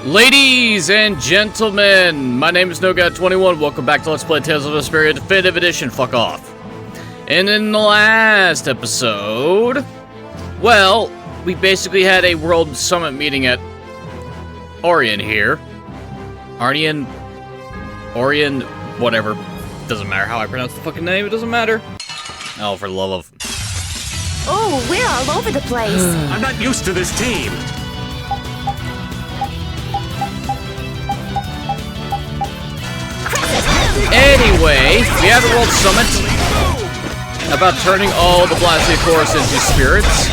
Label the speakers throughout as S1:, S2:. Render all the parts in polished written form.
S1: Ladies and gentlemen, my name is NoGod21. Welcome back to Let's Play Tales of Vesperia Definitive Edition. Fuck off. And in the last episode, well, we basically had a World Summit meeting at Orion here. Orion, whatever. Doesn't matter how I pronounce the fucking name, it doesn't matter. Oh, for the love of...
S2: Oh, we're all over the place.
S3: I'm not used to this team.
S1: Anyway, we had a World Summit about turning all the Blastosaurus into spirits.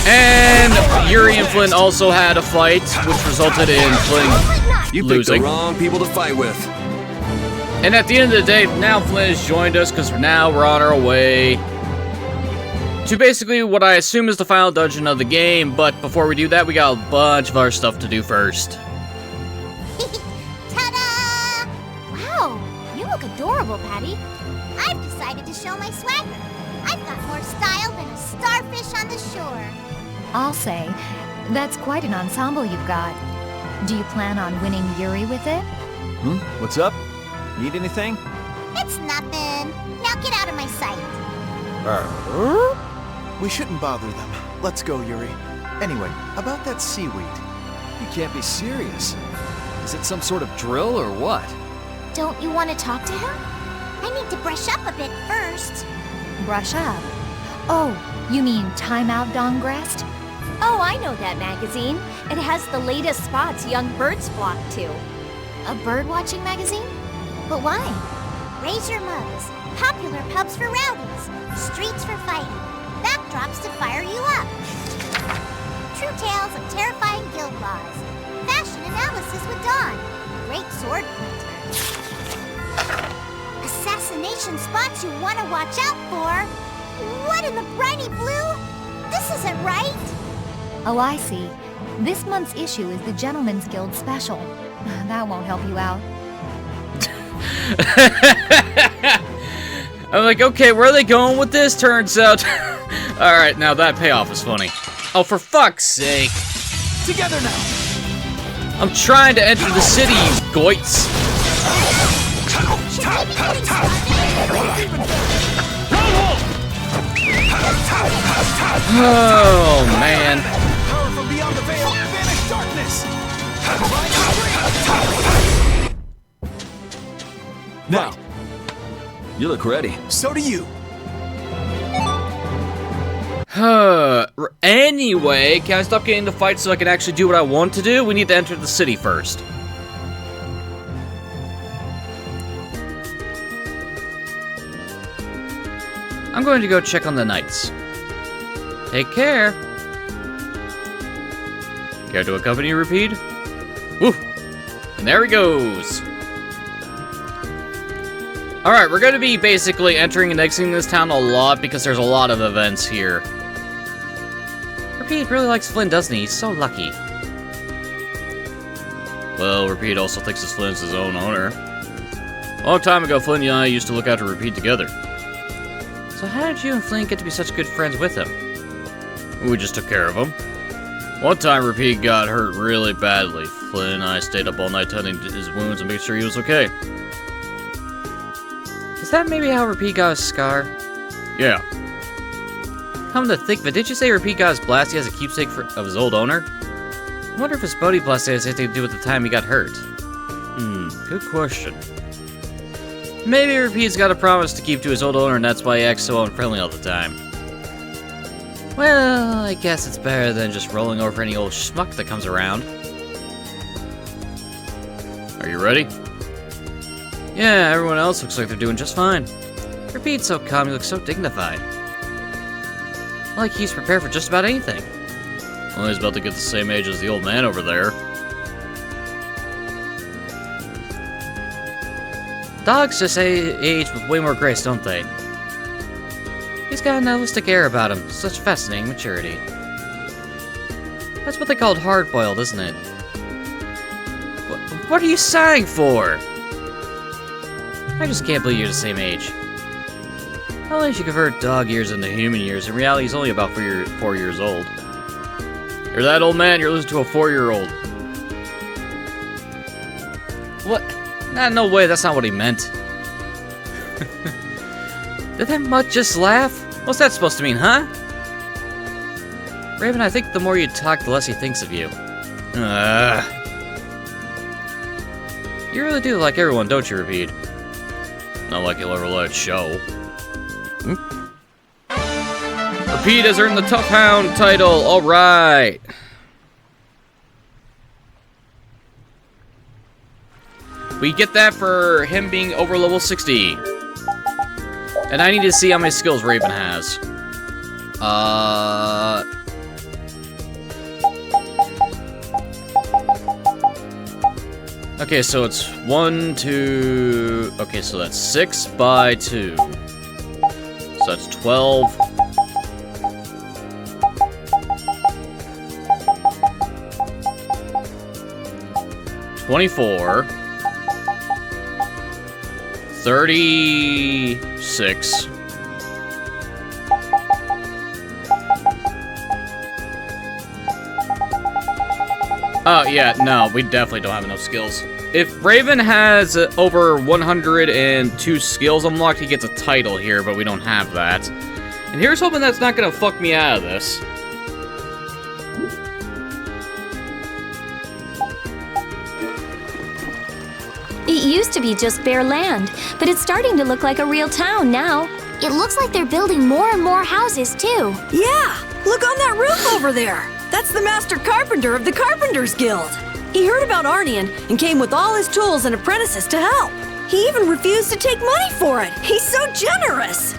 S1: And Yuri and Flynn also had a fight, which resulted in Flynn
S3: You picked
S1: losing.
S3: the wrong people to fight with.
S1: And at the end of the day, now Flynn has joined us because now we're on our way to basically what I assume is the final dungeon of the game. But before we do that, we got a bunch of our stuff to do first.
S2: Ta-da! Wow, you look adorable, Patty. I've decided to show my swagger. I've got more style than a starfish on the shore.
S4: I'll say, that's quite an ensemble you've got. Do you plan on winning Yuri with it?
S5: What's up? Need anything?
S2: It's nothing. Now get out of my sight.
S5: We shouldn't bother them. Let's go, Yuri. Anyway, about that seaweed. You can't be serious. Is it some sort of drill or what?
S2: Don't you want to talk to him? I need to brush up a bit first.
S4: Brush up. Oh, you mean Time Out Dongrest?
S2: Oh, I know that magazine. It has the latest spots young birds flock to.
S4: A bird-watching magazine?
S2: But why? Raise your mugs. Popular pubs for rowdies. Streets for fighting. Backdrops to fire you up. True tales of terrifying guild laws. Fashion analysis with Dawn. Great sword pointer. Assassination spots you want to watch out for. What in the briny blue? This isn't right.
S4: Oh, I see. This month's issue is the Gentleman's Guild Special. That won't help you out.
S1: I'm like, okay, where are they going with this? Turns out... Alright, now that payoff is funny. Oh, for fuck's sake.
S5: Together now!
S1: I'm trying to enter the city, you goits. Oh, man.
S5: Power from beyond the veil, banish darkness! Now,
S3: You look ready.
S5: so do you.
S1: Anyway, can I stop getting into fights so I can actually do what I want to do? We need to enter the city first. I'm going to go check on the knights. Take care. Care to accompany, Repeat? Woo! And there he goes. Alright, we're going to be basically entering and exiting this town a lot because there's a lot of events here. Repeat really likes Flynn, doesn't he? He's so lucky. Well, Repeat also thinks of Flynn as his own owner. A long time ago, Flynn and I used to look after Repeat together. So how did you and Flynn get to be such good friends with him? We just took care of him. One time, Repeat got hurt really badly. Flynn and I stayed up all night tending to his wounds and making sure he was okay. Is that maybe how Repeat got his scar? Yeah. Come to think of it, did you say Repeat got his Blasty as a keepsake of his old owner? I wonder if his Bodhi Blasty has anything to do with the time he got hurt. Good question. Maybe Repeat's got a promise to keep to his old owner and that's why he acts so unfriendly all the time. Well, I guess it's better than just rolling over any old schmuck that comes around. Are you ready? Yeah, everyone else looks like they're doing just fine. Repeat's so calm, he looks so dignified. Like he's prepared for just about anything. Well, he's about to get the same age as the old man over there. Dogs just age with way more grace, don't they? He's got an nihilistic air about him. Such fascinating maturity. That's what they called hard-boiled, isn't it? What are you sighing for? I just can't believe you're the same age. How long you convert dog years into human years? In reality, he's only about 4 years old. You're that old man, you're listening to a 4-year-old. What? Nah, no way, that's not what he meant. Did that mutt just laugh? What's that supposed to mean, huh? Raven, I think the more you talk, the less he thinks of you. You really do like everyone, don't you, Repeat? Not like you'll ever let it show. Repeat has earned the Tough Hound title, alright! We get that for him being over level 60. And I need to see how many skills Raven has. Okay, so it's 1, 2... Okay, so that's 6 by 2. So that's 12. $24. 36. Oh, yeah, no, we definitely don't have enough skills. If Raven has over 102 skills unlocked, he gets a title here, but we don't have that. And here's hoping that's not gonna fuck me out of this.
S6: It used to be just bare land, but it's starting to look like a real town now.
S2: It looks like they're building more and more houses, too.
S7: Yeah, look on that roof over there. That's the master carpenter of the Carpenters Guild. He heard about Arnian and came with all his tools and apprentices to help. He even refused to take money for it. He's so generous.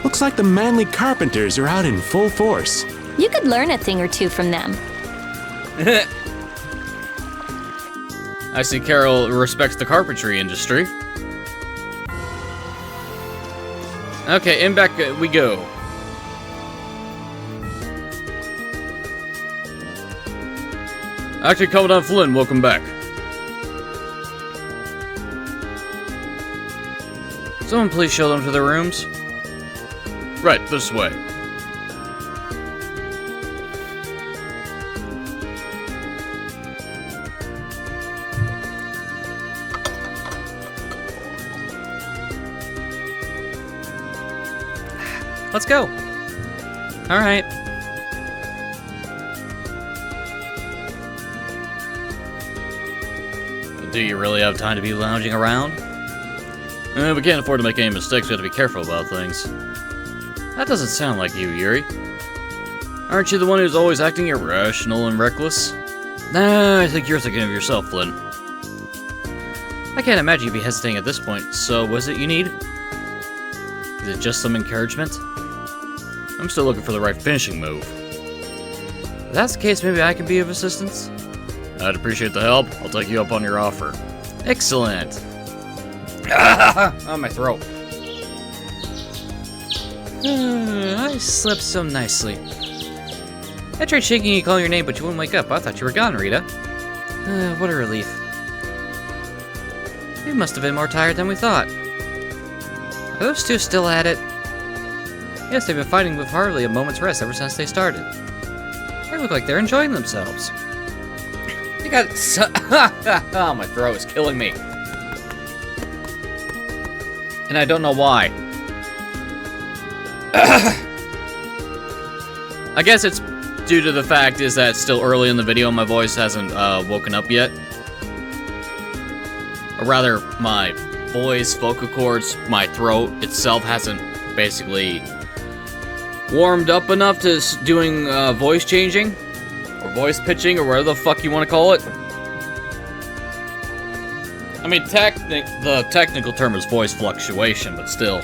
S8: Looks like the manly carpenters are out in full force.
S6: You could learn a thing or two from them.
S1: I see Carol respects the carpentry industry. Okay, in back we go. Acting Commandant Flynn, welcome back. Someone please show them to their rooms. Right, this way. Let's go. All right. Do you really have time to be lounging around? We can't afford to make any mistakes. We have to be careful about things. That doesn't sound like you, Yuri. Aren't you the one who's always acting irrational and reckless? Nah, I think you're thinking of yourself, Flynn. I can't imagine you'd be hesitating at this point. So, what is it you need? Is it just some encouragement? I'm still looking for the right finishing move. If that's the case, maybe I can be of assistance? I'd appreciate the help. I'll take you up on your offer. Excellent. On my throat. I slept so nicely. I tried shaking you, calling your name, but you wouldn't wake up. I thought you were gone, Rita. What a relief. You must have been more tired than we thought. Are those two still at it? Yes, they've been fighting with hardly a moment's rest ever since they started. They look like they're enjoying themselves. You got so oh, my throat is killing me. And I don't know why. I guess it's due to the fact is that it's still early in the video and my voice hasn't woken up yet. Or rather, my voice, vocal cords, my throat itself hasn't basically warmed up enough to doing voice changing. Or voice pitching, or whatever the fuck you want to call it. I mean, the technical term is voice fluctuation, but still.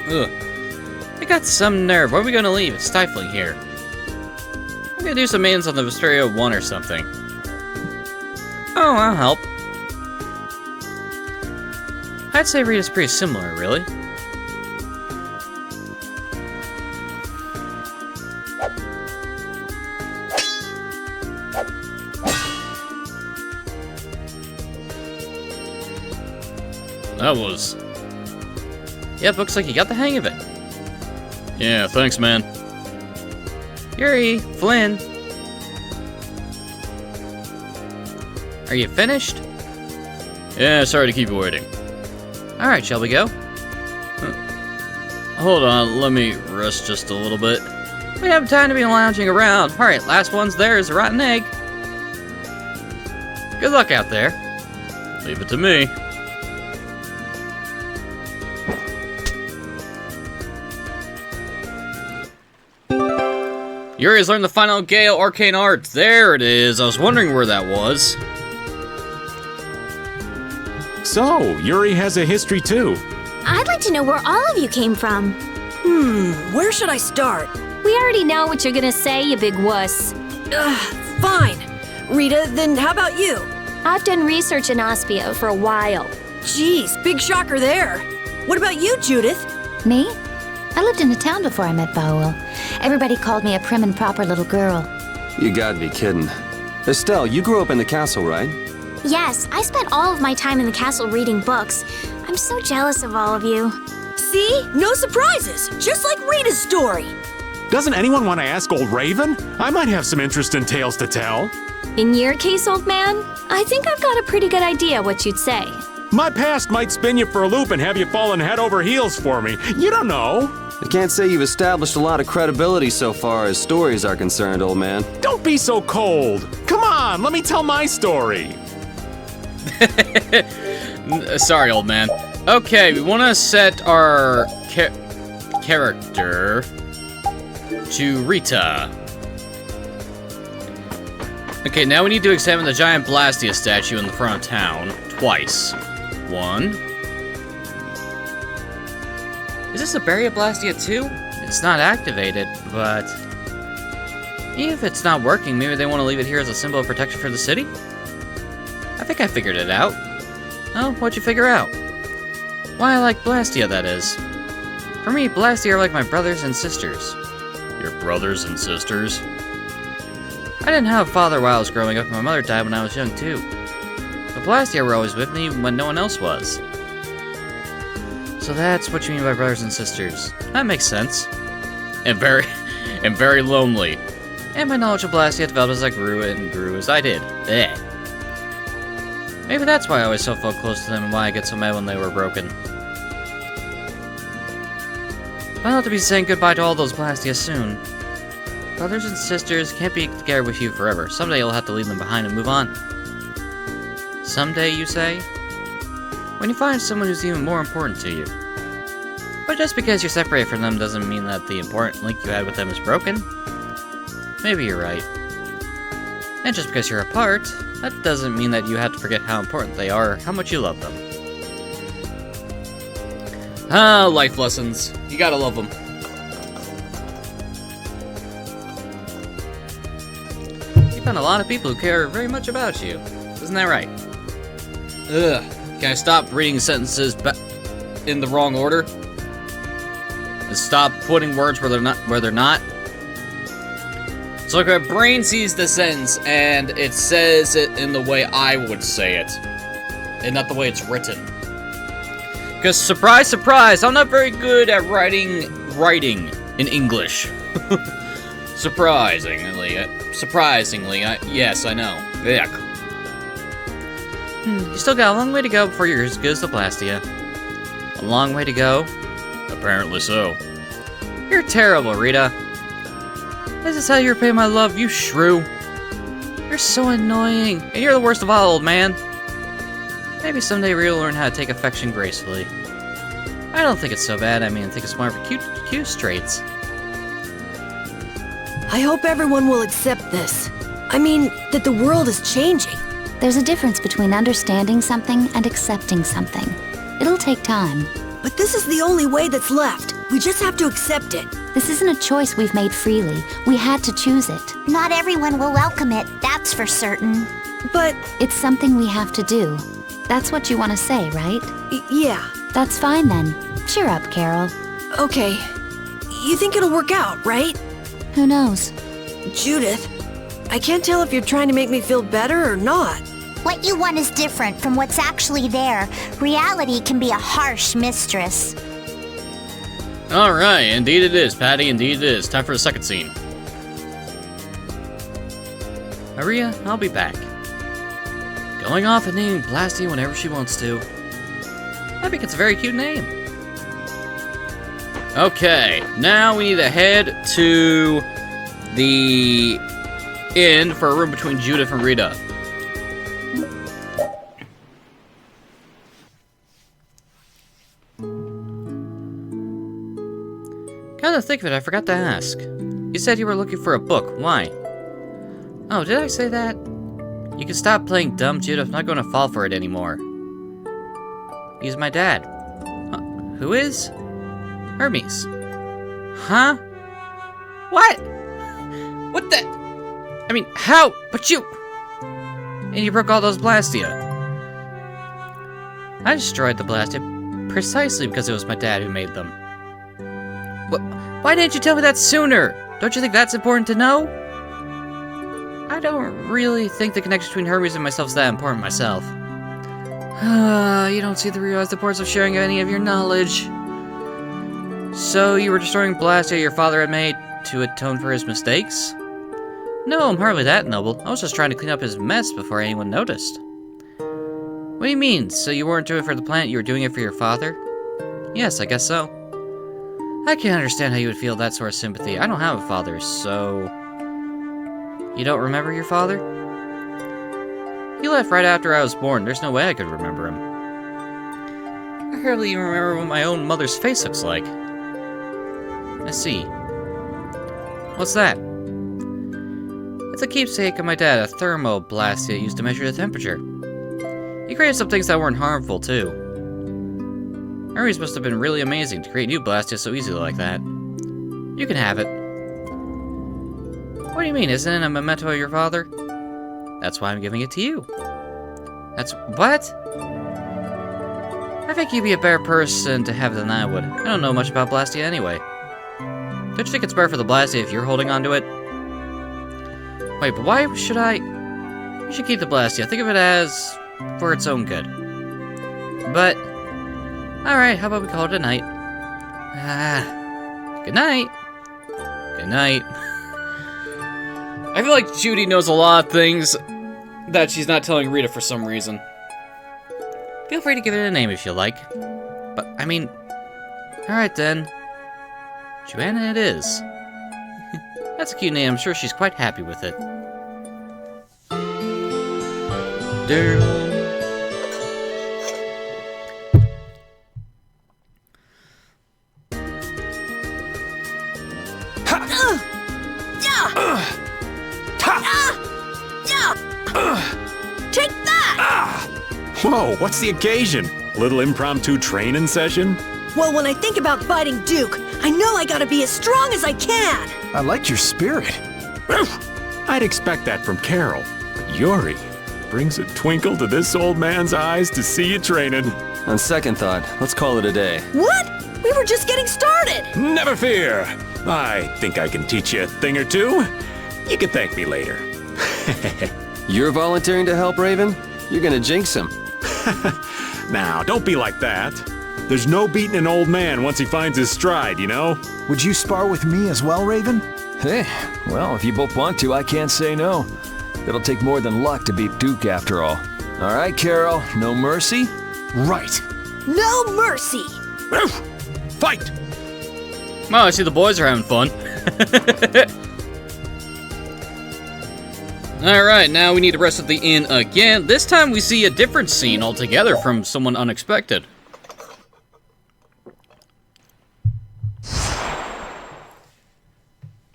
S1: Ugh. I got some nerve. Where are we gonna leave? It's stifling here. I'm gonna do some maintenance on the Vesperia 1 or something. Oh, I'll help. I'd say Rita's pretty similar, really. That was... Yep, looks like you got the hang of it. Yeah, thanks, man. Yuri, Flynn. Are you finished?
S9: Yeah, sorry to keep you waiting.
S1: Alright, shall we go?
S9: Hold on, let me rest just a little bit.
S1: We have time to be lounging around. Alright, last one's there is a rotten egg. Good luck out there.
S9: Leave it to me.
S1: Yuri's learned the final Gale Arcane Art. There it is. I was wondering where that was.
S8: So, Yuri has a history too.
S6: I'd like to know where all of you came from.
S7: Where should I start?
S6: We already know what you're gonna say, you big wuss.
S7: Fine. Rita, then how about you?
S6: I've done research in Aspia for a while.
S7: Jeez, big shocker there. What about you, Judith?
S10: Me? I lived in the town before I met Baul. Everybody called me a prim and proper little girl.
S3: You gotta be kidding. Estelle, you grew up in the castle, right?
S2: Yes, I spent all of my time in the castle reading books. I'm so jealous of all of you.
S7: See? No surprises. Just like Rita's story.
S8: Doesn't anyone want to ask old Raven? I might have some interest in tales to tell.
S6: In your case, old man, I think I've got a pretty good idea what you'd say.
S8: My past might spin you for a loop and have you falling head over heels for me. You don't know.
S3: I can't say you've established a lot of credibility so far as stories are concerned, old man.
S8: Don't be so cold. Come on, let me tell my story.
S1: Sorry, old man. Okay, we want to set our character to Rita. Okay, now we need to examine the giant Blastia statue in the front of town twice. 1. Is this a Beria Blastia 2? It's not activated, but even if it's not working, maybe they want to leave it here as a symbol of protection for the city? I think I figured it out. Oh, what'd you figure out? Why I like Blastia, that is. For me, Blastia are like my brothers and sisters.
S9: Your brothers and sisters?
S1: I didn't have a father while I was growing up, and my mother died when I was young too. But Blastia were always with me when no one else was. So that's what you mean by brothers and sisters. That makes sense.
S9: And very lonely.
S1: And my knowledge of Blastia developed as I grew as I did. Eh. Maybe that's why I always so felt close to them and why I get so mad when they were broken. I'll have to be saying goodbye to all those Blastia soon. Brothers and sisters can't be together with you forever. Someday you'll have to leave them behind and move on. Someday, you say? When you find someone who's even more important to you. But just because you're separated from them doesn't mean that the important link you had with them is broken. Maybe you're right. And just because you're apart, that doesn't mean that you have to forget how important they are or how much you love them.
S9: Ah, life lessons. You gotta love them.
S1: You found a lot of people who care very much about you. Isn't that right?
S9: Ugh. Can I stop reading sentences in the wrong order? And stop putting words where they're not? So like my brain sees the sentence and it says it in the way I would say it. And not the way it's written. Because surprise, surprise, I'm not very good at writing in English. Surprisingly, yes, I know. Yuck.
S1: You still got a long way to go before you're as good as the Blastia. A long way to go?
S9: Apparently so.
S1: You're terrible, Rita. This is how you repay my love, you shrew. You're so annoying, and you're the worst of all, old man. Maybe someday Rita will learn how to take affection gracefully. I don't think it's so bad. I mean, I think it's more of a cute traits.
S7: I hope everyone will accept this. I mean, that the world is changing.
S10: There's a difference between understanding something and accepting something. It'll take time.
S7: But this is the only way that's left. We just have to accept it.
S10: This isn't a choice we've made freely. We had to choose it.
S2: Not everyone will welcome it, that's for certain.
S7: But
S10: it's something we have to do. That's what you want to say, right?
S7: Yeah.
S10: That's fine then. Cheer up, Carol.
S7: Okay. You think it'll work out, right?
S10: Who knows?
S7: Judith, I can't tell if you're trying to make me feel better or not.
S2: What you want is different from what's actually there. Reality can be a harsh mistress.
S9: Alright, indeed it is, Patty, indeed it is. Time for the second scene.
S1: Maria, I'll be back. Going off and naming Blastia whenever she wants to. I think it's a very cute name. Okay, now we need to head to the inn for a room between Judith and Rita. Come to think of it, I forgot to ask. You said you were looking for a book. Why? Oh, did I say that? You can stop playing dumb, Judith. I'm not going to fall for it anymore. He's my dad. Who is? Hermes. Huh? What? What the? I mean, how? But you... And you broke all those Blastia. I destroyed the Blastia precisely because it was my dad who made them. What? Why didn't you tell me that sooner? Don't you think that's important to know? I don't really think the connection between Hermes and myself is that important myself. You don't seem to realize the importance of sharing any of your knowledge. So you were destroying Blastia your father had made to atone for his mistakes? No, I'm hardly that noble. I was just trying to clean up his mess before anyone noticed. What do you mean? So you weren't doing it for the planet, you were doing it for your father? Yes, I guess so. I can't understand how you would feel that sort of sympathy. I don't have a father, so... You don't remember your father? He left right after I was born. There's no way I could remember him. I hardly even remember what my own mother's face looks like. I see. What's that? It's a keepsake of my dad, a thermoblastia used to measure the temperature. He created some things that weren't harmful, too. Hermes must have been really amazing to create new Blastia so easily like that. You can have it. What do you mean, isn't it a memento of your father? That's why I'm giving it to you. That's... what? I think you'd be a better person to have than I would. I don't know much about Blastia anyway. Don't you think it's better for the Blastia if you're holding on to it? Wait, but why should I... You should keep the Blastia. Think of it as... for its own good. But... Alright, how about we call it a night? Good night. Good night. I feel like Judy knows a lot of things that she's not telling Rita for some reason. Feel free to give it a name if you like. But, I mean... Alright then. Joanna it is. That's a cute name. I'm sure she's quite happy with it.
S7: Take that!
S8: Whoa, what's the occasion? Little impromptu training session?
S7: Well, when I think about fighting Duke, I know I gotta be as strong as I can!
S5: I like your spirit.
S8: I'd expect that from Carol, but Yuri brings a twinkle to this old man's eyes to see you training.
S3: On second thought, let's call it a day.
S7: What? We were just getting started!
S8: Never fear! I think I can teach you a thing or two. You can thank me later.
S3: You're volunteering to help, Raven? You're gonna jinx him.
S8: Now, don't be like that. There's no beating an old man once he finds his stride, you know?
S5: Would you spar with me as well, Raven?
S11: Hey, well, if you both want to, I can't say no. It'll take more than luck to beat Duke after all. All right, Carol, no mercy?
S5: Right.
S7: No mercy!
S8: Fight!
S1: Well, I see the boys are having fun. Alright, now we need the rest of the inn again. This time we see a different scene altogether from someone unexpected.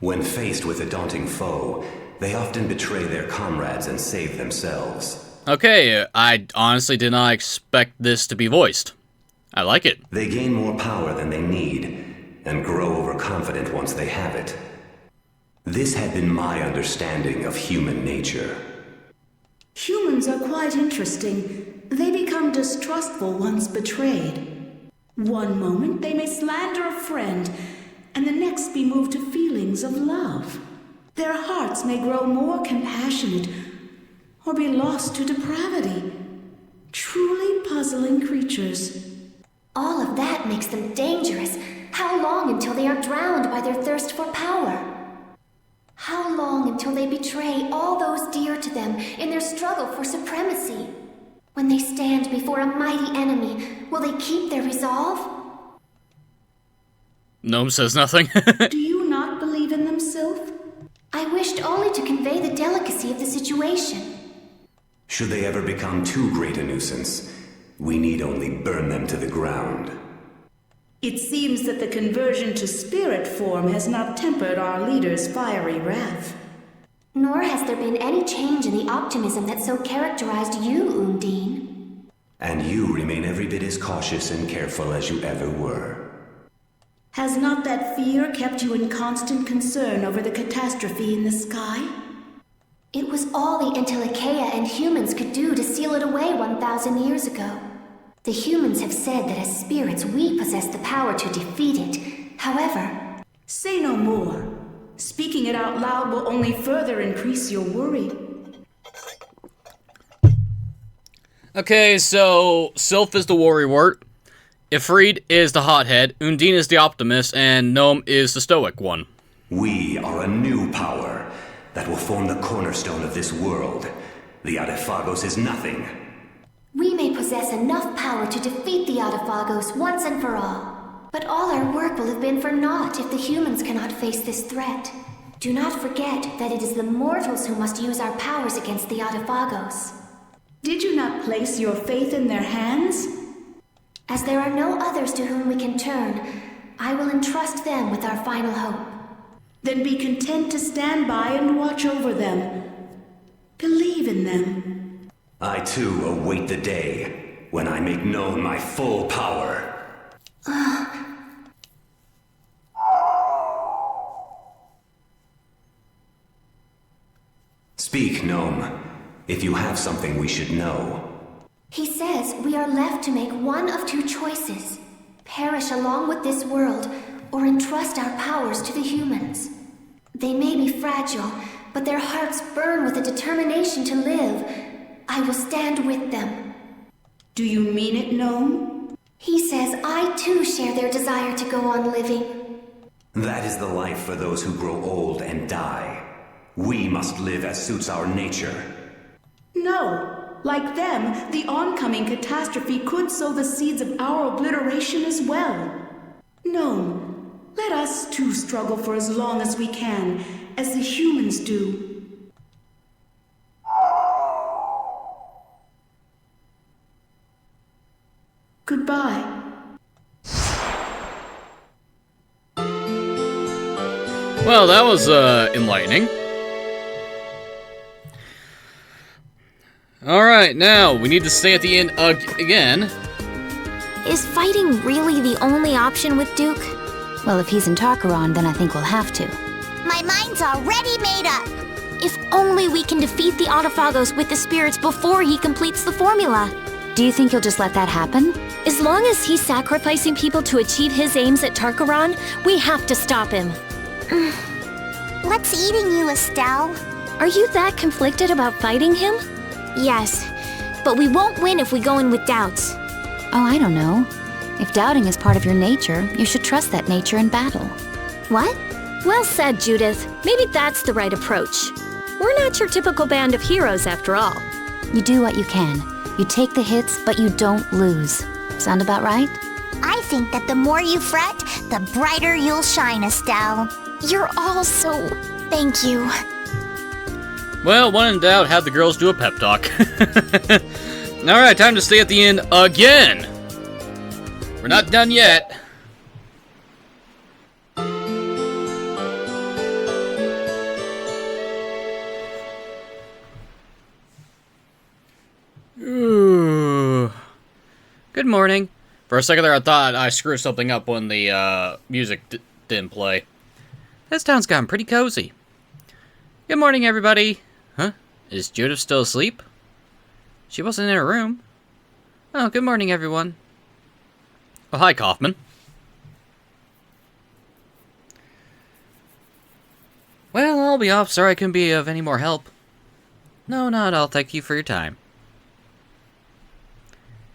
S12: When faced with a daunting foe, they often betray their comrades and save themselves.
S1: Okay, I honestly did not expect this to be voiced. I like it.
S12: They gain more power than they need, and grow overconfident once they have it. This had been my understanding of human nature.
S13: Humans are quite interesting. They become distrustful once betrayed. One moment they may slander a friend, and the next be moved to feelings of love. Their hearts may grow more compassionate, or be lost to depravity. Truly puzzling creatures.
S14: All of that makes them dangerous. How long until they are drowned by their thirst for power? How long until they betray all those dear to them in their struggle for supremacy? When they stand before a mighty enemy, will they keep their resolve?
S9: Gnome says nothing.
S13: Do you not believe in them, Sylph?
S14: I wished only to convey the delicacy of the situation.
S12: Should they ever become too great a nuisance, we need only burn them to the ground.
S13: It seems that the conversion to spirit form has not tempered our leader's fiery wrath.
S14: Nor has there been any change in the optimism that so characterized you, Undine.
S12: And you remain every bit as cautious and careful as you ever were.
S13: Has not that fear kept you in constant concern over the catastrophe in the sky?
S14: It was all the Entelecheia and humans could do to seal it away 1,000 years ago. The humans have said that as spirits we possess the power to defeat it. However...
S13: Say no more. Speaking it out loud will only further increase your worry.
S9: Okay, so Sylph is the worrywart, Ifrit is the hothead, Undine is the optimist, and Gnome is the stoic one.
S12: We are a new power that will form the cornerstone of this world. The Adephagos is nothing.
S14: We may possess enough power to defeat the Adephagos once and for all. But all our work will have been for naught if the humans cannot face this threat. Do not forget that it is the mortals who must use our powers against the Adephagos.
S13: Did you not place your faith in their hands?
S14: As there are no others to whom we can turn, I will entrust them with our final hope.
S13: Then be content to stand by and watch over them. Believe in them.
S12: I too await the day when I make known my full power. Speak, Gnome. If you have something we should know.
S14: He says we are left to make one of two choices. Perish along with this world, or entrust our powers to the humans. They may be fragile, but their hearts burn with a determination to live. I will stand with them.
S13: Do you mean it, Gnome?
S14: He says I too share their desire to go on living.
S12: That is the life for those who grow old and die. We must live as suits our nature.
S13: No. Like them, the oncoming catastrophe could sow the seeds of our obliteration as well. Gnome, let us too struggle for as long as we can, as the humans do. Goodbye.
S9: Well, that was enlightening. Alright, now, we need to stay at the end again.
S10: Is fighting really the only option with Duke? Well, if he's in Tarkaron, then I think we'll have to.
S2: My mind's already made up.
S6: If only we can defeat the Adephagos with the spirits before he completes the formula.
S10: Do you think he'll just let that happen?
S6: As long as he's sacrificing people to achieve his aims at Tarkaron, we have to stop him.
S2: What's eating you, Estelle?
S6: Are you that conflicted about fighting him? Yes, but we won't win if we go in with doubts.
S10: Oh, I don't know. If doubting is part of your nature, you should trust that nature in battle.
S6: What? Well said, Judith. Maybe that's the right approach. We're not your typical band of heroes, after all.
S10: You do what you can. You take the hits, but you don't lose. Sound about right?
S2: I think that the more you fret, the brighter you'll shine, Estelle.
S6: You're all so... Thank you.
S9: Well, when in doubt, have the girls do a pep talk. Alright, time to stay at the end again! We're not done yet. Ooh. Good morning. For a second there, I thought I screwed something up when the music didn't play. This town's gotten pretty cozy. Good morning, everybody. Huh? Is Judith still asleep? She wasn't in her room. Oh, good morning, everyone. Oh, hi, Kaufman. Well, I'll be off. Sorry I couldn't be of any more help. No, not at all. Thank you for your time.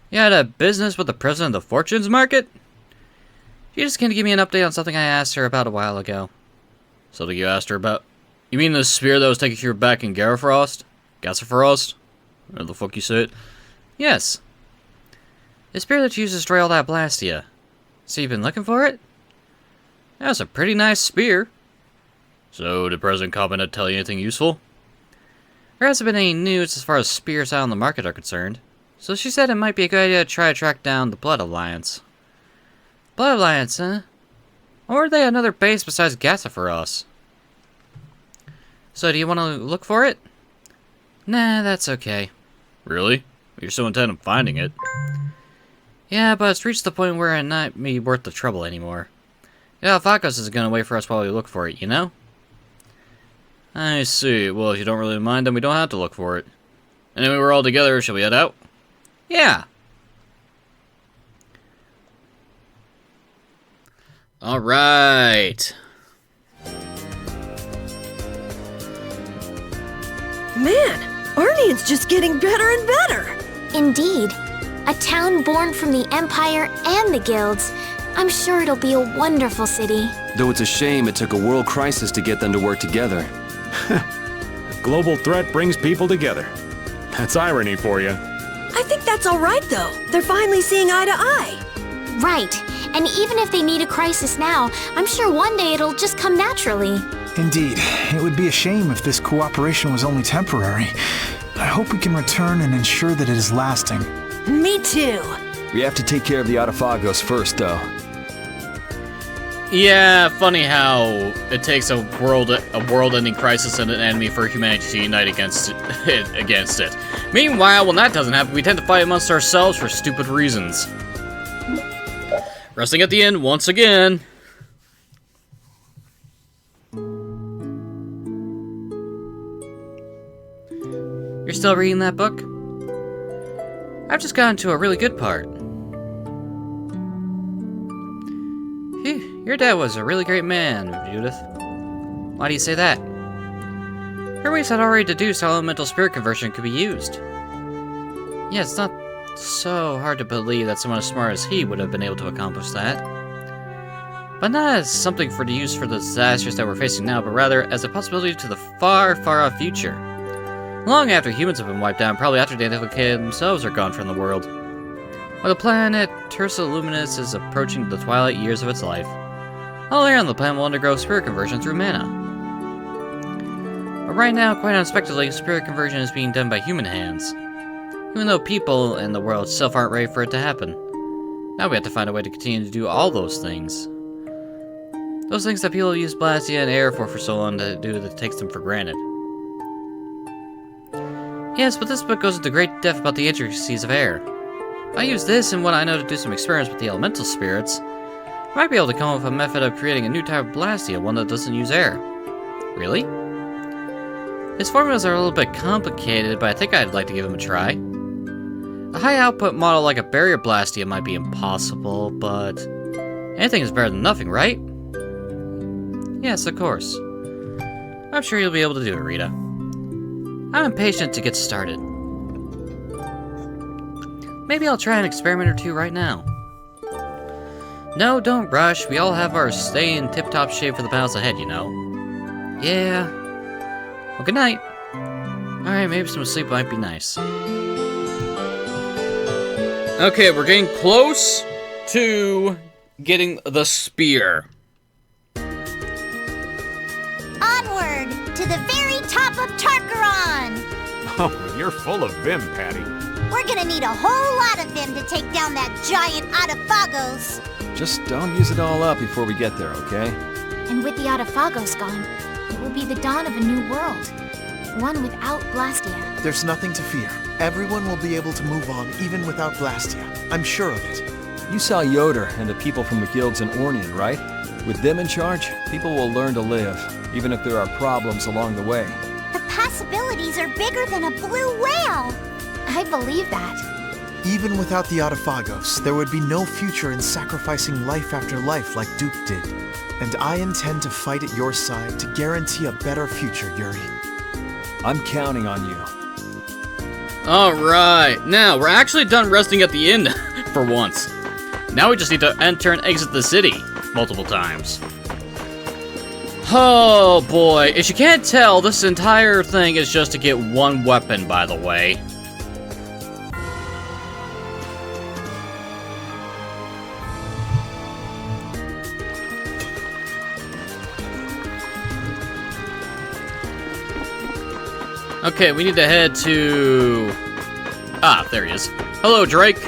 S9: You had a business with the president of the Fortunes Market? She just came to give me an update on something I asked her about a while ago. Something you asked her about? You mean the spear that was taking you back in Garafrost? Gassafrost? Whatever the fuck you say it.
S1: Yes. The spear that you used to destroy all that Blastia. So you've been looking for it? That's a pretty nice spear. So, did President Covenant tell you anything useful? There hasn't been any news as far as spears out on the market are concerned, so she said it might be a good idea to try to track down the Blood Alliance. Blood Alliance, huh? Or are they another base besides Gassa for us? So, do you want to look for it? Nah, that's okay. Really? You're so intent on finding it. Yeah, but it's reached the point where it not be worth the trouble anymore. Yeah, Fakos is gonna wait for us while we look for it, you know? I see. Well, if you don't really mind, then we don't have to look for it. Anyway, we're all together. Shall we head out? Yeah. Alright.
S7: Man, Arnian's just getting better and better.
S6: Indeed. A town born from the Empire and the guilds. I'm sure it'll be a wonderful city.
S3: Though it's a shame it took a world crisis to get them to work together.
S8: A global threat brings people together. That's irony for you.
S7: I think that's all right, though. They're finally seeing eye to eye.
S6: Right. And even if they need a crisis now, I'm sure one day it'll just come naturally.
S15: Indeed. It would be a shame if this cooperation was only temporary. I hope we can return and ensure that it is lasting.
S7: Me too.
S11: We have to take care of the Autophagos first, though.
S1: Yeah, funny how it takes a world-ending crisis and an enemy for humanity to unite against it. Meanwhile, when that doesn't happen, we tend to fight amongst ourselves for stupid reasons. Resting at the end once again. You're still reading that book? I've just gotten to a really good part. Phew, your dad was a really great man, Judith. Why do you say that? Hermes had already deduced how elemental spirit conversion could be used. Yeah, it's not so hard to believe that someone as smart as he would have been able to accomplish that. But not as something for the use for the disasters that we're facing now, but rather as a possibility to the far, far off future. Long after humans have been wiped out, and probably after the Identificated themselves are gone from the world. While the planet Tursa Luminous is approaching the twilight years of its life, all around the planet will undergo spirit conversion through mana. But right now, quite unexpectedly, spirit conversion is being done by human hands. Even though people and the world itself aren't ready for it to happen. Now we have to find a way to continue to do all those things. Those things that people use Blastia and air for so long to do that takes them for granted. Yes, but this book goes into great depth about the intricacies of air. If I use this and what I know to do some experiments with the elemental spirits, I might be able to come up with a method of creating a new type of Blastia, one that doesn't use air. Really? His formulas are a little bit complicated, but I think I'd like to give them a try. A high output model like a barrier Blastia might be impossible, but anything is better than nothing, right? Yes, of course. I'm sure you'll be able to do it, Rita. I'm impatient to get started. Maybe I'll try an experiment or two right now. No, don't rush. We all have our stay in tip-top shape for the battles ahead, you know. Yeah. Well, good night. Alright, maybe some sleep might be nice. Okay, we're getting close to getting the spear.
S2: Onward to the very top of Tarkaron!
S8: Oh, you're full of vim, Patty.
S2: We're gonna need a whole lot of them to take down that giant Autophagos.
S11: Just don't use it all up before we get there, okay?
S4: And with the Autophagos gone, it will be the dawn of a new world. One without Blastia.
S5: There's nothing to fear. Everyone will be able to move on even without Blastia. I'm sure of it.
S11: You saw Yoder and the people from the guilds in Ornian, right? With them in charge, people will learn to live, even if there are problems along the way.
S2: The possibilities are bigger than a blue whale.
S4: I believe that.
S5: Even without the Autophagos, there would be no future in sacrificing life after life like Duke did. And I intend to fight at your side to guarantee a better future, Yuri.
S11: I'm counting on you.
S1: Alright, now we're actually done resting at the inn for once. Now we just need to enter and exit the city multiple times. Oh boy, if you can't tell, this entire thing is just to get one weapon, by the way.
S9: Okay, we need to head to... Ah, there he is. Hello, Drake.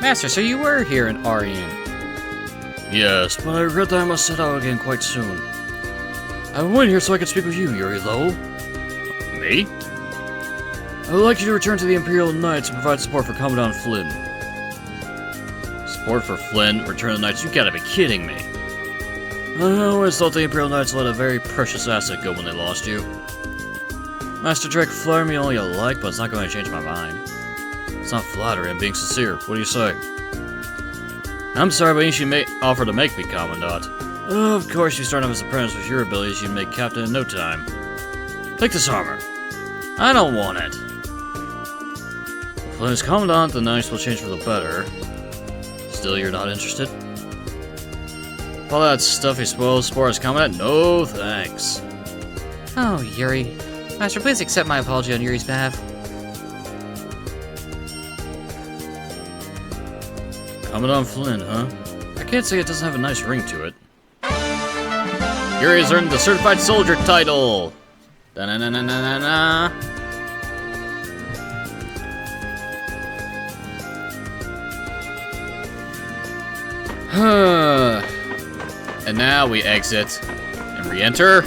S1: Master, so you were here in Arian.
S9: Yes, but I regret that I must set out again quite soon. I've been waiting here so I can speak with you, Yuri Lowe. Me? I would like you to return to the Imperial Knights and provide support for Commandant Flynn. Support for Flynn? Return to the Knights? You gotta be kidding me. I always thought the Imperial Knights let a very precious asset go when they lost you. Master Drake, flatter me all you like, but it's not going to change my mind. It's not flattery, I'm being sincere. What do you say? I'm sorry, but you should offer to make me Commandant. Of course, you start off as an apprentice with your abilities, you can make Captain in no time. Take this armor. I don't want it. If Flynn is Commandant, the Knights will change for the better. Still, you're not interested? All that stuff he spoils for as Commandant? No, thanks.
S1: Oh, Yuri. Master, please accept my apology on Yuri's behalf.
S9: Commandant Flynn, huh? I can't say it doesn't have a nice ring to it. Yuri has earned the Certified Soldier title! Da-na-na-na-na-na-na. And now we exit and re-enter.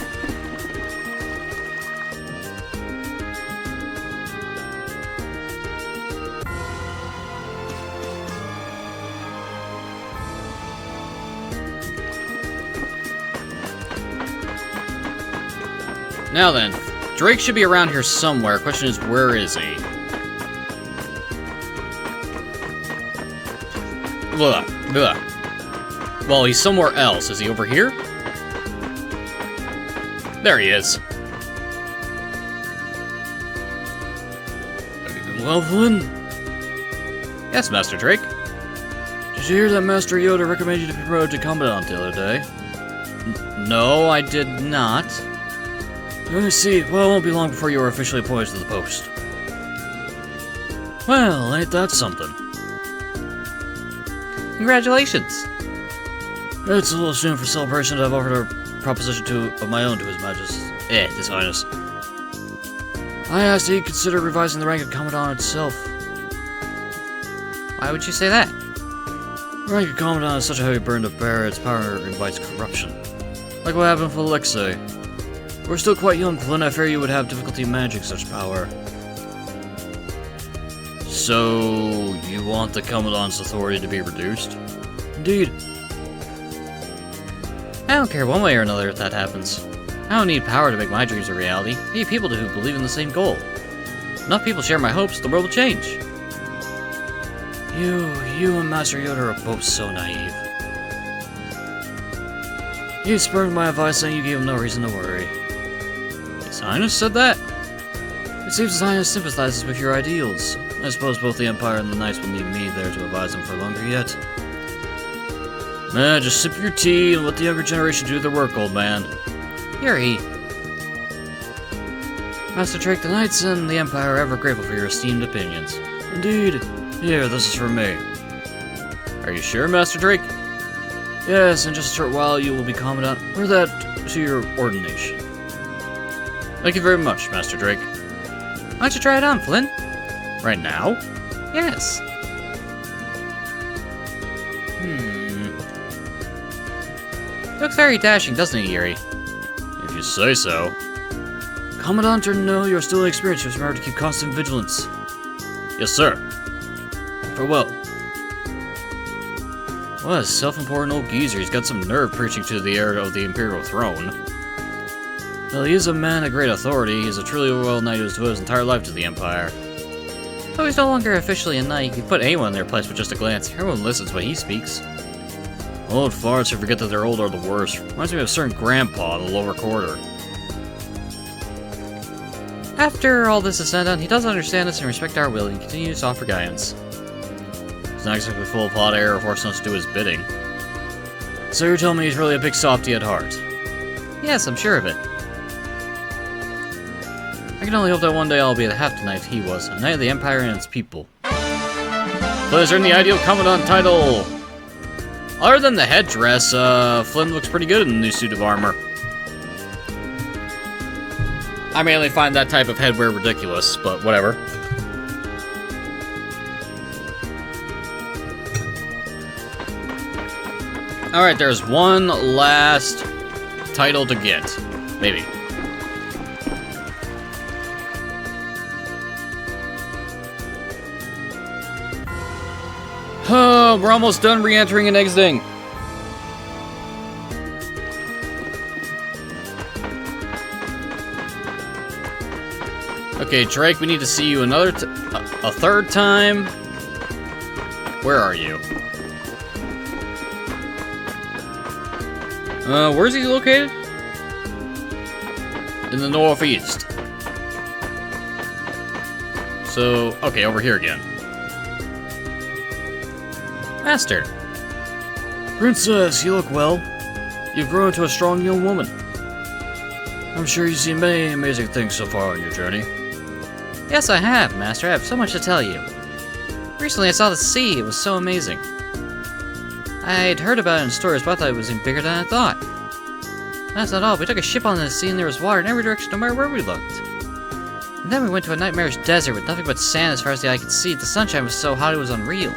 S9: Now then, Drake should be around here somewhere. Question is, where is he? Blah, blah. Well, he's somewhere else. Is he over here? There he is. Have you been well, Flynn? Yes, Master Drake. Did you hear that Master Yoda recommended you to be promoted to Commandant the other day? No, I did not. I see. Well, it won't be long before you are officially appointed to the post. Well, ain't that something?
S1: Congratulations.
S9: It's a little soon for celebration to have offered a proposition of my own to His Majesty. His Highness. I asked that he consider revising the rank of Commandant itself.
S1: Why would you say that?
S9: The rank of Commandant is such a heavy burden to bear, its power invites corruption. Like what happened with Alexei. We're still quite young, Flynn. I fear you would have difficulty managing such power. So, you want the Commandant's authority to be reduced? Indeed.
S1: I don't care one way or another if that happens. I don't need power to make my dreams a reality. I need people who believe in the same goal. Enough people share my hopes, the world will change.
S9: You and Master Yoda are both so naive. You spurned my advice and you gave him no reason to worry. His Highness said that? It seems His Highness sympathizes with your ideals. I suppose both the Empire and the Knights will need me there to advise them for longer yet. Nah, just sip your tea and let the younger generation do their work, old man.
S1: Yuri.
S9: Master Drake, the Knights and the Empire are ever grateful for your esteemed opinions. Indeed. Here, this is from me. Are you sure, Master Drake? Yes, in just a short while you will be Commandant. Wear that to your ordination. Thank you very much, Master Drake.
S1: Why don't you try it on, Flynn?
S9: Right now?
S1: Yes. Looks very dashing, doesn't he, Yuri?
S9: If you say so. Commandant or no, you're still inexperienced. You're smart to keep constant vigilance. Yes, sir. Farewell. What a self-important old geezer. He's got some nerve preaching to the heir of the Imperial throne. Well, he is a man of great authority. He's a truly loyal knight who's devoted his entire life to the Empire.
S1: Though he's no longer officially a knight, you can put anyone in their place with just a glance. Everyone listens when he speaks.
S9: Old farts who forget that they're old are the worst. Reminds me of a certain grandpa in the lower quarter.
S1: After all this is said and done, he does understand us and respect our will and continues to offer guidance.
S9: He's not exactly full of hot air or forcing us to do his bidding. So you're telling me he's really a big softy at heart?
S1: Yes, I'm sure of it.
S9: I can only hope that one day I'll be the half the knight he was, a knight of the Empire and its people. Please earn the ideal Commandant title! Other than the headdress, Flynn looks pretty good in the new suit of armor. I mainly find that type of headwear ridiculous, but whatever. Alright, there's one last title to get. Maybe. Oh, we're almost done re-entering and exiting. Okay, Drake, we need to see you a third time. Where are you? Where's he located? In the northeast. So, okay, over here again. Master.
S16: Princess, you look well. You've grown into a strong young woman. I'm sure you've seen many amazing things so far on your journey.
S1: Yes, I have, Master. I have so much to tell you. Recently, I saw the sea. It was so amazing. I'd heard about it in stories, but I thought it was even bigger than I thought. That's not all. We took a ship on the sea, and there was water in every direction, no matter where we looked. And then we went to a nightmarish desert with nothing but sand as far as the eye could see. The sunshine was so hot it was unreal.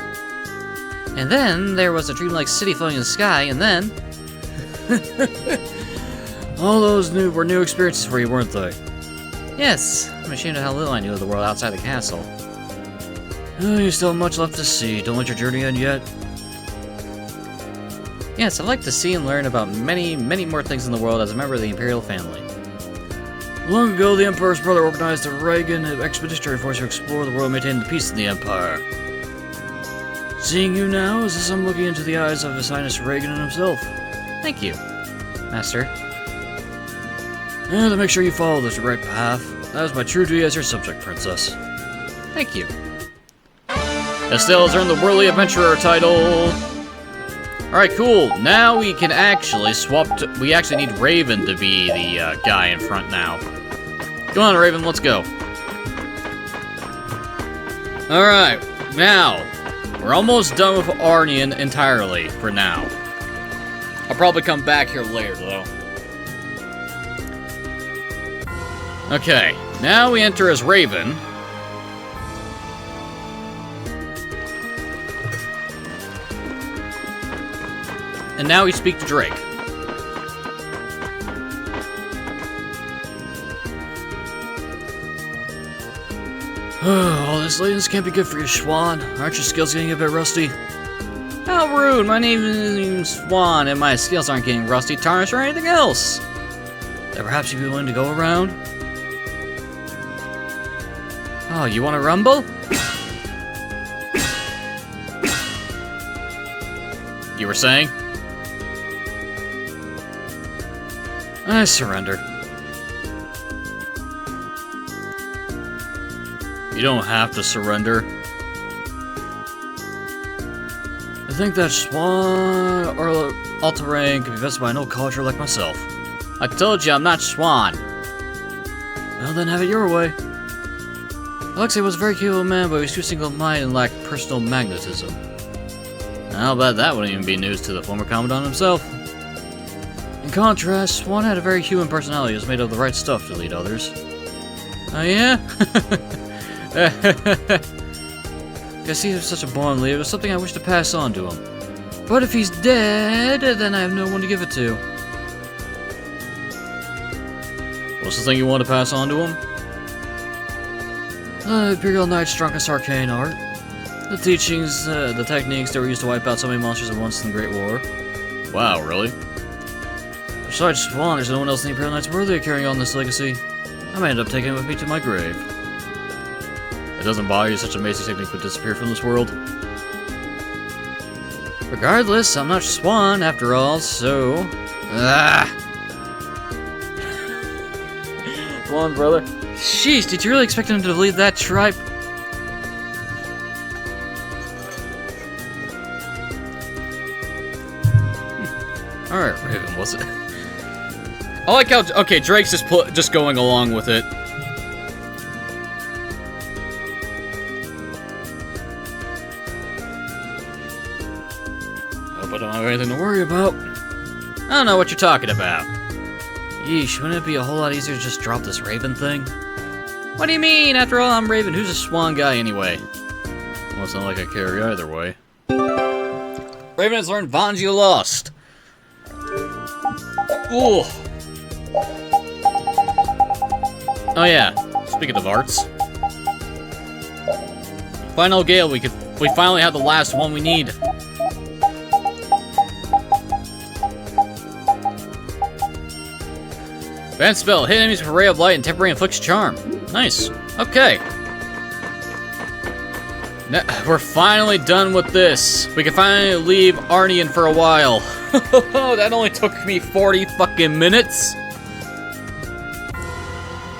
S1: And then there was a dreamlike city floating in the sky, and then...
S16: All those were new experiences for you, weren't they?
S1: Yes, I'm ashamed of how little I knew of the world outside the castle.
S16: Oh, you still have much left to see. Don't let your journey end yet.
S1: Yes, I'd like to see and learn about many, many more things in the world as a member of the Imperial family.
S16: Long ago, the Emperor's brother organized a Reagan expeditionary force to explore the world and maintain the peace in the Empire. Seeing you now is as I'm looking into the eyes of His Highness Reagan himself.
S1: Thank you, Master.
S16: And to make sure you follow this right path, that is my true duty as your subject, Princess.
S1: Thank you.
S9: Estelle has earned the Whirly Adventurer title. Alright, cool. Now we can actually swap to... We actually need Raven to be the guy in front now. Go on, Raven, let's go. Alright, now, we're almost done with Arnian entirely for now. I'll probably come back here later, though. Okay, now we enter as Raven. And now we speak to Drake.
S16: All this lateness can't be good for you, Schwan. Aren't your skills getting a bit rusty?
S1: How rude! My name is Swan, and my skills aren't getting rusty, tarnished, or anything else.
S16: Then perhaps you'd be willing to go around?
S1: Oh, you want to rumble?
S9: You were saying?
S16: I surrender.
S9: You don't have to surrender.
S16: I think that Swan or all-terrain can be vested by no culture like myself.
S9: I told you I'm not Swan.
S16: Well, then have it your way. Alexei was a very capable man, but he was too single-minded and lacked personal magnetism.
S9: I'll bet that wouldn't even be news to the former Commandant himself.
S16: In contrast, Swan had a very human personality. He was made of the right stuff to lead others.
S1: Oh, yeah?
S16: Guess he was such a born leader. It was something I wish to pass on to him. But if he's dead, then I have no one to give it to.
S9: What's the thing you want to pass on to him?
S16: Imperial Knight's strongest arcane art. The teachings, the techniques that were used to wipe out so many monsters at once in the Great War.
S9: Wow, really?
S16: Besides Swan, there's no one else in the Imperial Knights worthy of carrying on this legacy. I might end up taking it with me to my grave.
S9: It doesn't bother you such amazing technique would disappear from this world?
S1: Regardless, I'm not Swan after all, so...
S9: Come on, brother.
S1: Sheesh, did you really expect him to lead that tribe?
S9: Alright, Raven, what's it? I like how... Okay, Drake's just going along with it.
S16: But on my anything to worry about.
S9: I don't know what you're talking about.
S16: Yeesh, wouldn't it be a whole lot easier to just drop this Raven thing?
S9: What do you mean? After all, I'm Raven. Who's a swan guy anyway?
S16: Well, it's not like I care either way.
S9: Raven has learned Vanji lost. Ooh. Oh yeah, speaking of arts. Final Gale, we finally have the last one we need. Advanced spell, hit enemies with a ray of light and temporary inflicts charm. Nice. Okay. Now, we're finally done with this. We can finally leave Arnian for a while. That only took me 40 fucking minutes.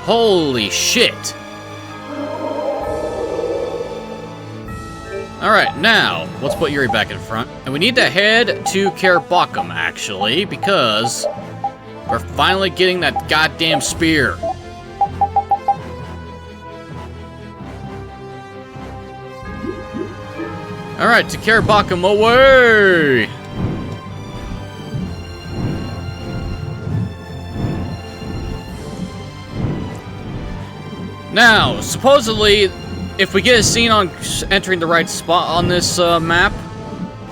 S9: Holy shit. Alright, now, let's put Yuri back in front. And we need to head to Kerbakum, actually, because we're finally getting that goddamn spear. Alright, to Kerbakum, away! Now, supposedly, if we get a scene on entering the right spot on this map,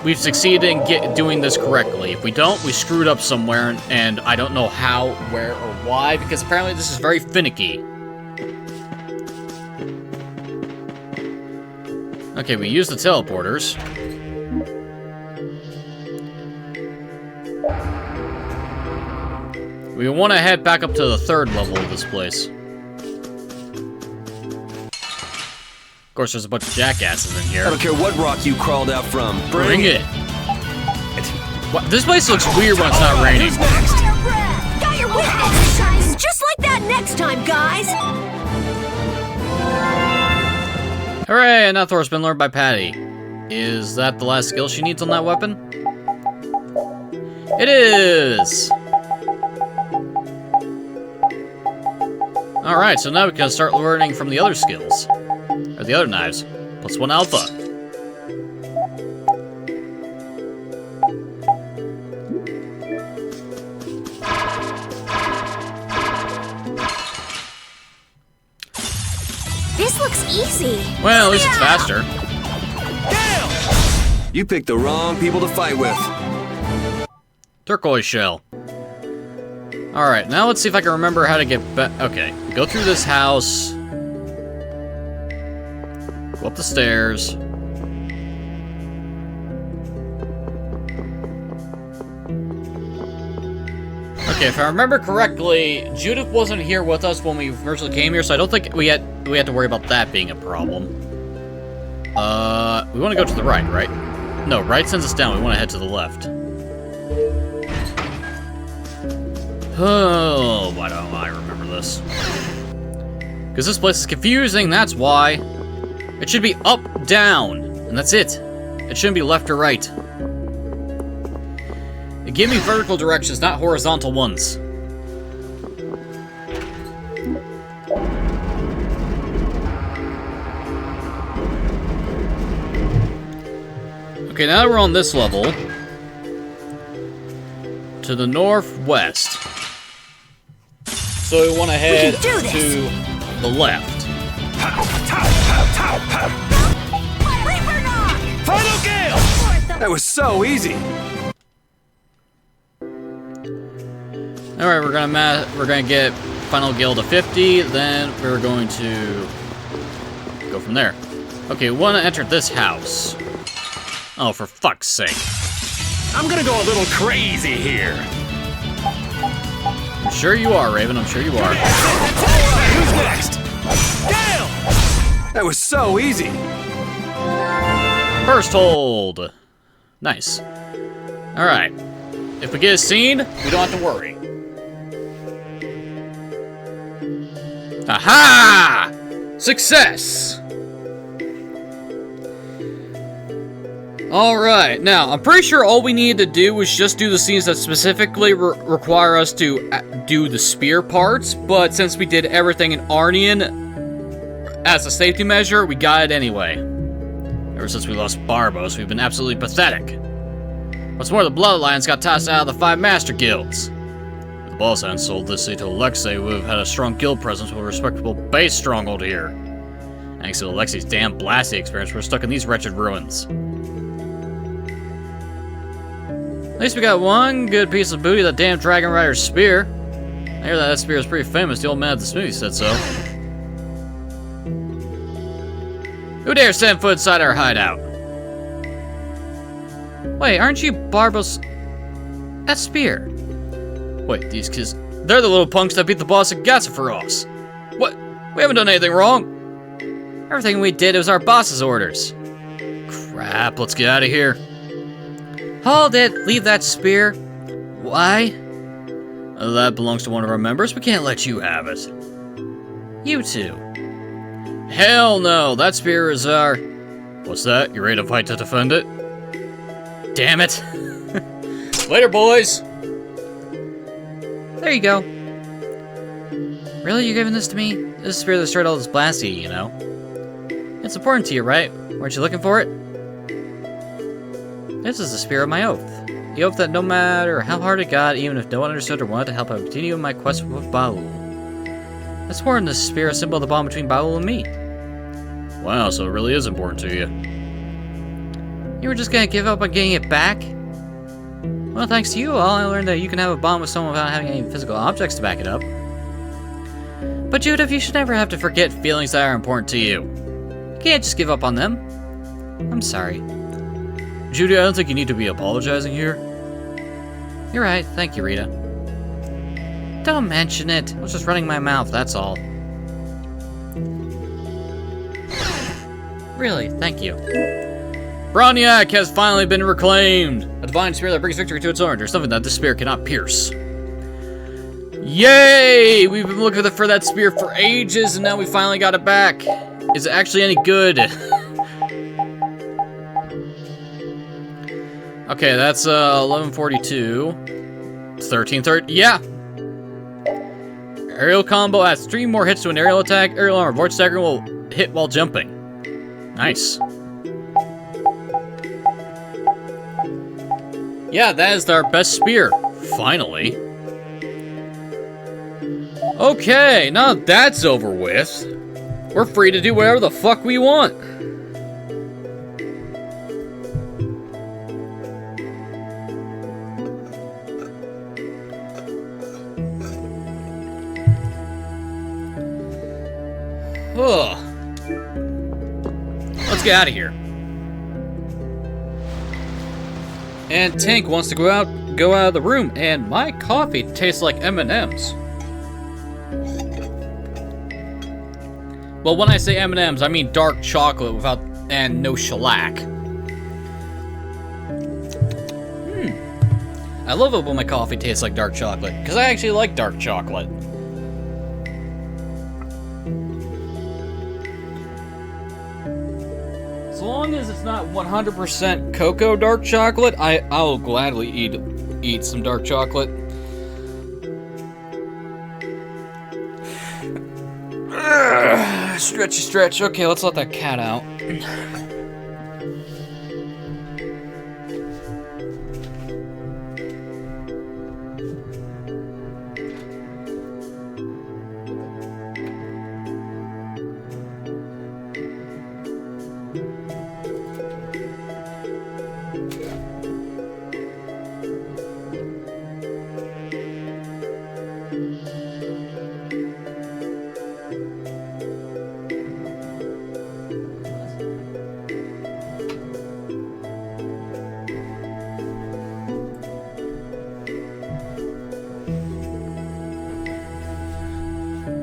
S9: we've succeeded in doing this correctly. If we don't, we screwed up somewhere, and I don't know how, where, or why, because apparently this is very finicky. Okay, we use the teleporters. We want to head back up to the 3rd level of this place. Of course, there's a bunch of jackasses in here.
S3: I don't care what rock you crawled out from.
S9: Bring it. What? This place looks weird when it's not raining.
S7: Got your witness! Just like that next time, guys!
S9: Hooray! And that Thor's been learned by Patty. Is that the last skill she needs on that weapon? It is! Alright, so now we can start learning from the other skills. Or the other knives. +1 alpha.
S6: This looks easy.
S9: Well, at least it's faster.
S3: You picked the wrong people to fight with.
S9: Turquoise shell. Alright, now let's see if I can remember how to get back. Okay, go through this house. Go up the stairs. Okay, if I remember correctly, Judith wasn't here with us when we originally came here, so I don't think we had to worry about that being a problem. We want to go to the right? No, right sends us down. We want to head to the left. Oh, why don't I remember this? Because this place is confusing, that's why. It should be up, down, and that's it. It shouldn't be left or right. It gave me vertical directions, not horizontal ones. Okay, now that we're on this level, to the northwest. So we want to head to the left.
S3: Final Gale! That was so easy.
S9: All right, we're gonna get Final Gale to 50. Then we're going to go from there. Okay, we want to enter this house. Oh, for fuck's sake!
S8: I'm gonna go a little crazy here.
S9: I'm sure you are, Raven. I'm sure you are.
S3: Who's next? Gale! That was so easy.
S9: Burst hold. Nice. All right. If we get a scene, we don't have to worry. Aha! Success! Alright, now, I'm pretty sure all we needed to do was just do the scenes that specifically require us to do the spear parts, but since we did everything in Arnian as a safety measure, we got it anyway. Ever since we lost Barbos, we've been absolutely pathetic. What's more, the Bloodlines got tossed out of the 5 Master Guilds. If the boss hadn't sold this city to Alexei, we would have had a strong guild presence with a respectable base stronghold here. Thanks to Alexei's damn blasty experience, we're stuck in these wretched ruins. At least we got one good piece of booty, that damn Dragon Rider's spear. I hear that spear is pretty famous. The old man at the smoothie said so. Who dares stand foot inside our hideout? Wait, aren't you Barbos? That spear. Wait, these kids, they're the little punks that beat the boss at Gatsafaros. What? We haven't done anything wrong. Everything we did was our boss's orders. Crap, let's get out of here. Hold it, leave that spear. Why? That belongs to one of our members. We can't let you have it. You two. Hell no, that spear is our... What's that? You ready to fight to defend it? Damn it. Later, boys.
S1: There you go. Really, you giving this to me? This is the spear that destroyed all this blasty, you know? It's important to you, right? Weren't you looking for it? This is the spear of my oath. The oath that no matter how hard it got, even if no one understood or wanted to help, I would continue in my quest with Baul. I swore in this spear a symbol of the bond between Baul and me.
S9: Wow, so it really is important to you.
S1: You were just gonna give up on getting it back? Well, thanks to you all, I learned that you can have a bond with someone without having any physical objects to back it up. But Judith, you should never have to forget feelings that are important to you. You can't just give up on them. I'm sorry.
S9: Judy, I don't think you need to be apologizing here.
S1: You're right, thank you, Rita. Don't mention it. I was just running my mouth, that's all. Really, thank you.
S9: Brionic has finally been reclaimed! A divine spear that brings victory to its owner, something that this spear cannot pierce. Yay! We've been looking for that spear for ages, and now we finally got it back. Is it actually any good? Okay, that's 1142. 1330. Yeah! Aerial combo adds 3 more hits to an aerial attack. Aerial armor, vortex dagger will hit while jumping. Nice. Yeah, that is our best spear. Finally. Okay, now that's over with. We're free to do whatever the fuck we want. Ugh. Let's get out of here. And Tank wants to go out of the room, and my coffee tastes like M&Ms. Well, when I say M&Ms, I mean dark chocolate without and no shellac. I love it when my coffee tastes like dark chocolate, because I actually like dark chocolate. As long as it's not 100% cocoa dark chocolate, I'll gladly eat some dark chocolate. Stretchy stretch. Okay, let's let that cat out.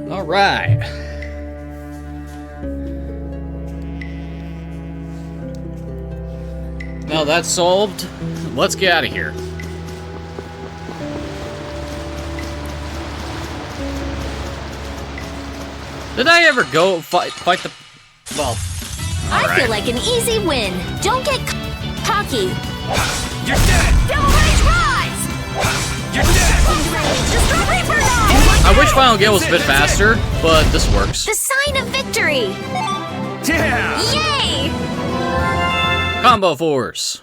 S9: Alright. Now that's solved, let's get out of here. Did I ever go fight the... Well,
S6: I feel like an easy win. Don't get cocky.
S8: You're dead!
S6: Devil Rage rise!
S8: You're dead!
S6: Destroy Reaper now!
S9: I wish Final Gale was a bit faster, but this works.
S6: The sign of victory!
S8: Yeah!
S6: Yay!
S9: Combo Force.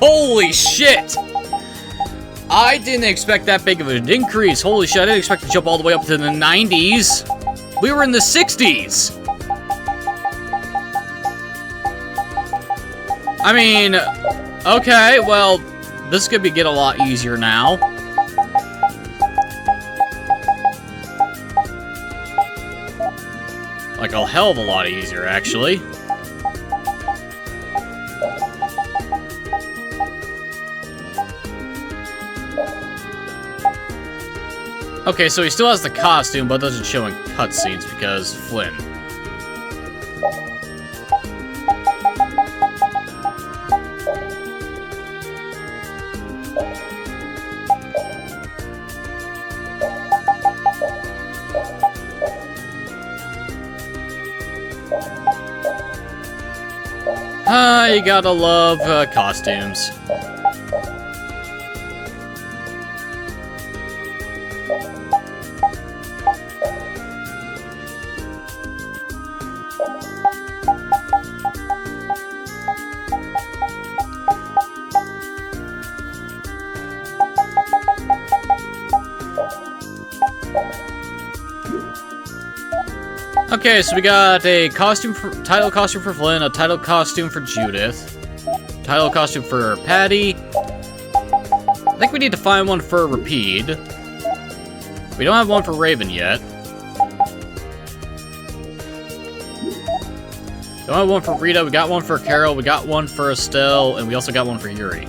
S9: Holy shit! I didn't expect that big of an increase. Holy shit, I didn't expect to jump all the way up to the 90s. We were in the 60s. I mean, okay, well, this could get a lot easier now. Like a hell of a lot easier, actually. Okay, so he still has the costume, but doesn't show in cutscenes because Flynn. You gotta love costumes. Okay, so we got a title costume for Flynn, a title costume for Judith, title costume for Patty. I think we need to find one for Rapide. We don't have one for Raven yet. Don't have one for Rita, we got one for Carol, we got one for Estelle, and we also got one for Yuri.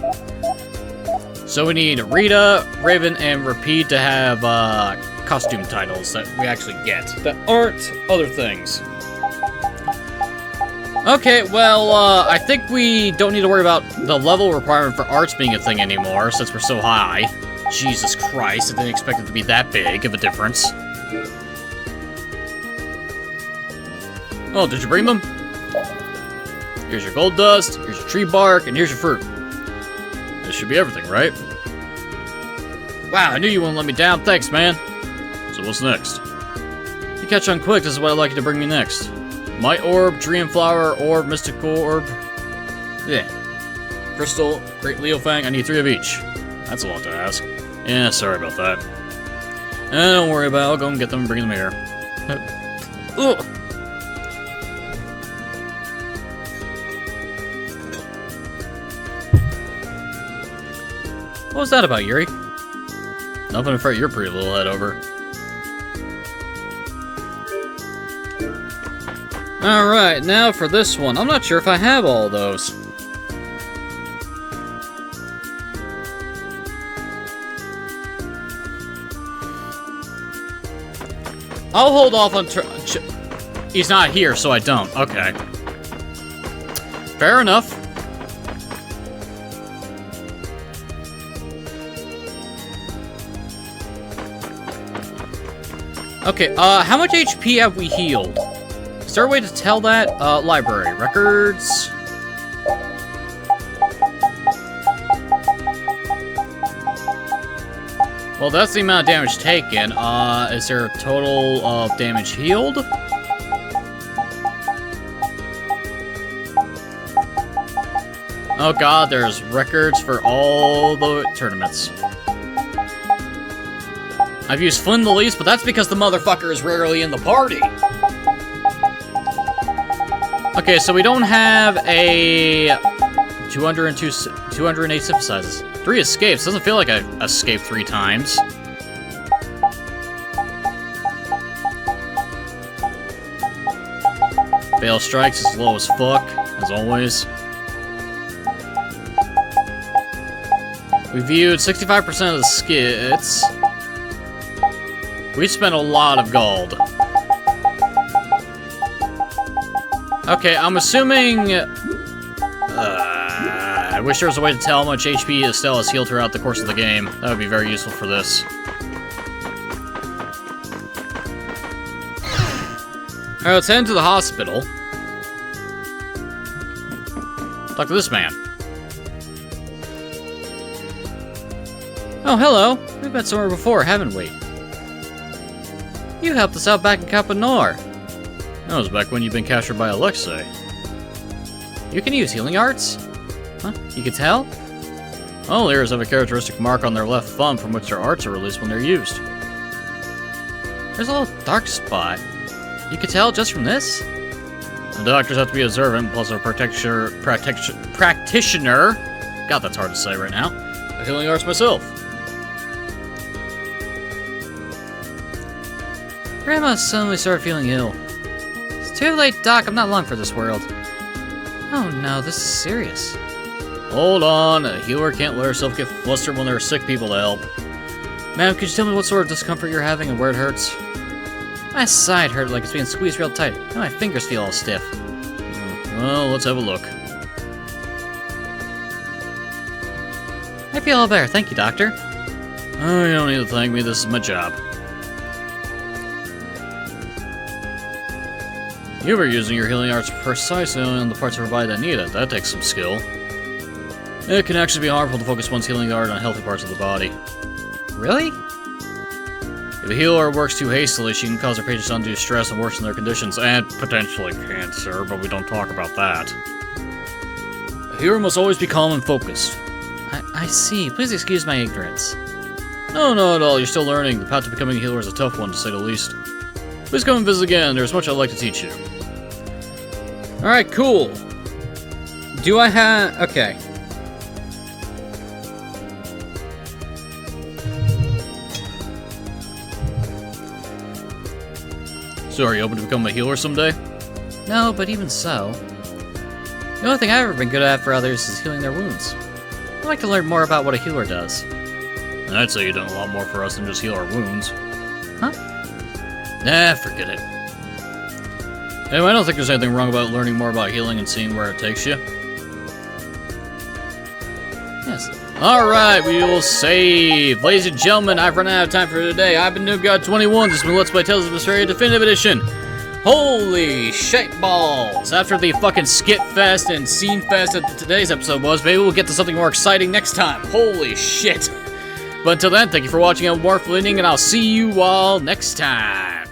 S9: So we need Rita, Raven, and Rapide to have costume titles that we actually get that aren't other things. Okay, well, I think we don't need to worry about the level requirement for arts being a thing anymore since we're so high. Jesus Christ, I didn't expect it to be that big of a difference. Oh, did you bring them? Here's your gold dust, here's your tree bark, and here's your fruit. This should be everything, right? Wow, I knew you wouldn't let me down. Thanks, man. So what's next? You catch on quick, this is what I'd like you to bring me next. Might Orb, Dream Flower, Orb, Mystical Orb. Yeah. Crystal, Great Leo Fang, I need 3 of each. That's a lot to ask. Yeah, sorry about that. Don't worry about it, I'll go and get them and bring them here. Ugh. What was that about, Yuri? Nothing to fret your pretty little head over. Alright, now for this one. I'm not sure if I have all of those. I'll hold off on... He's not here, so I don't. Okay. Fair enough. Okay, how much HP have we healed? Is there a way to tell that? Library. Records. Well, that's the amount of damage taken. Is there a total of damage healed? Oh god, there's records for all the tournaments. I've used Flynn the least, but that's because the motherfucker is rarely in the party. Okay, so we don't have a 208 synthesizes. 3 escapes. Doesn't feel like I escaped 3 times. Fail strikes is low as fuck, as always. We viewed 65% of the skits. We spent a lot of gold. Okay, I'm assuming... I wish there was a way to tell how much HP Estelle has healed throughout the course of the game. That would be very useful for this. Alright, let's head into the hospital. Talk to this man. Oh, hello. We've met somewhere before, haven't we? You helped us out back in Capanor. That was back when you'd been captured by Alexei. You can use healing arts?
S1: Huh? You can tell?
S16: All ears have a characteristic mark on their left thumb from which their arts are released when they're used.
S1: There's a little dark spot. You can tell just from this?
S16: The doctors have to be observant, plus a practitioner. God, that's hard to say right now. A healing arts myself.
S1: Grandma suddenly started feeling ill. It's too late, Doc. I'm not long for this world. Oh no, this is serious.
S16: Hold on. A healer can't let herself get flustered when there are sick people to help.
S1: Ma'am, could you tell me what sort of discomfort you're having and where it hurts? My side hurt like it's being squeezed real tight, and my fingers feel all stiff.
S16: Well, let's have a look.
S1: I feel all better, thank you, Doctor.
S16: Oh, you don't need to thank me, this is my job. You were using your healing arts precisely on the parts of her body that need it. That takes some skill. It can actually be harmful to focus one's healing art on healthy parts of the body.
S1: Really?
S16: If a healer works too hastily, she can cause her patients undue stress and worsen their conditions, and potentially cancer, but we don't talk about that. A healer must always be calm and focused.
S1: I see. Please excuse my ignorance.
S16: No, not at all. You're still learning. The path to becoming a healer is a tough one, to say the least. Please come and visit again. There's much I'd like to teach you.
S1: Alright, cool. Do I have... Okay.
S16: So, are you hoping to become a healer someday?
S1: No, but even so. The only thing I've ever been good at for others is healing their wounds. I'd like to learn more about what a healer does.
S16: And I'd say you've done a lot more for us than just heal our wounds.
S1: Huh?
S16: Nah, forget it. Anyway, I don't think there's anything wrong about learning more about healing and seeing where it takes you.
S1: Yes.
S16: Alright, we will save. Ladies and gentlemen, I've run out of time for today. I've been NoobGod21. This has been Let's Play Tales of Vesperia Definitive Edition. Holy shite balls. After the fucking skit fest and scene fest that today's episode was, maybe we'll get to something more exciting next time. Holy shit. But until then, thank you for watching. I'm Warfleaning, and I'll see you all next time.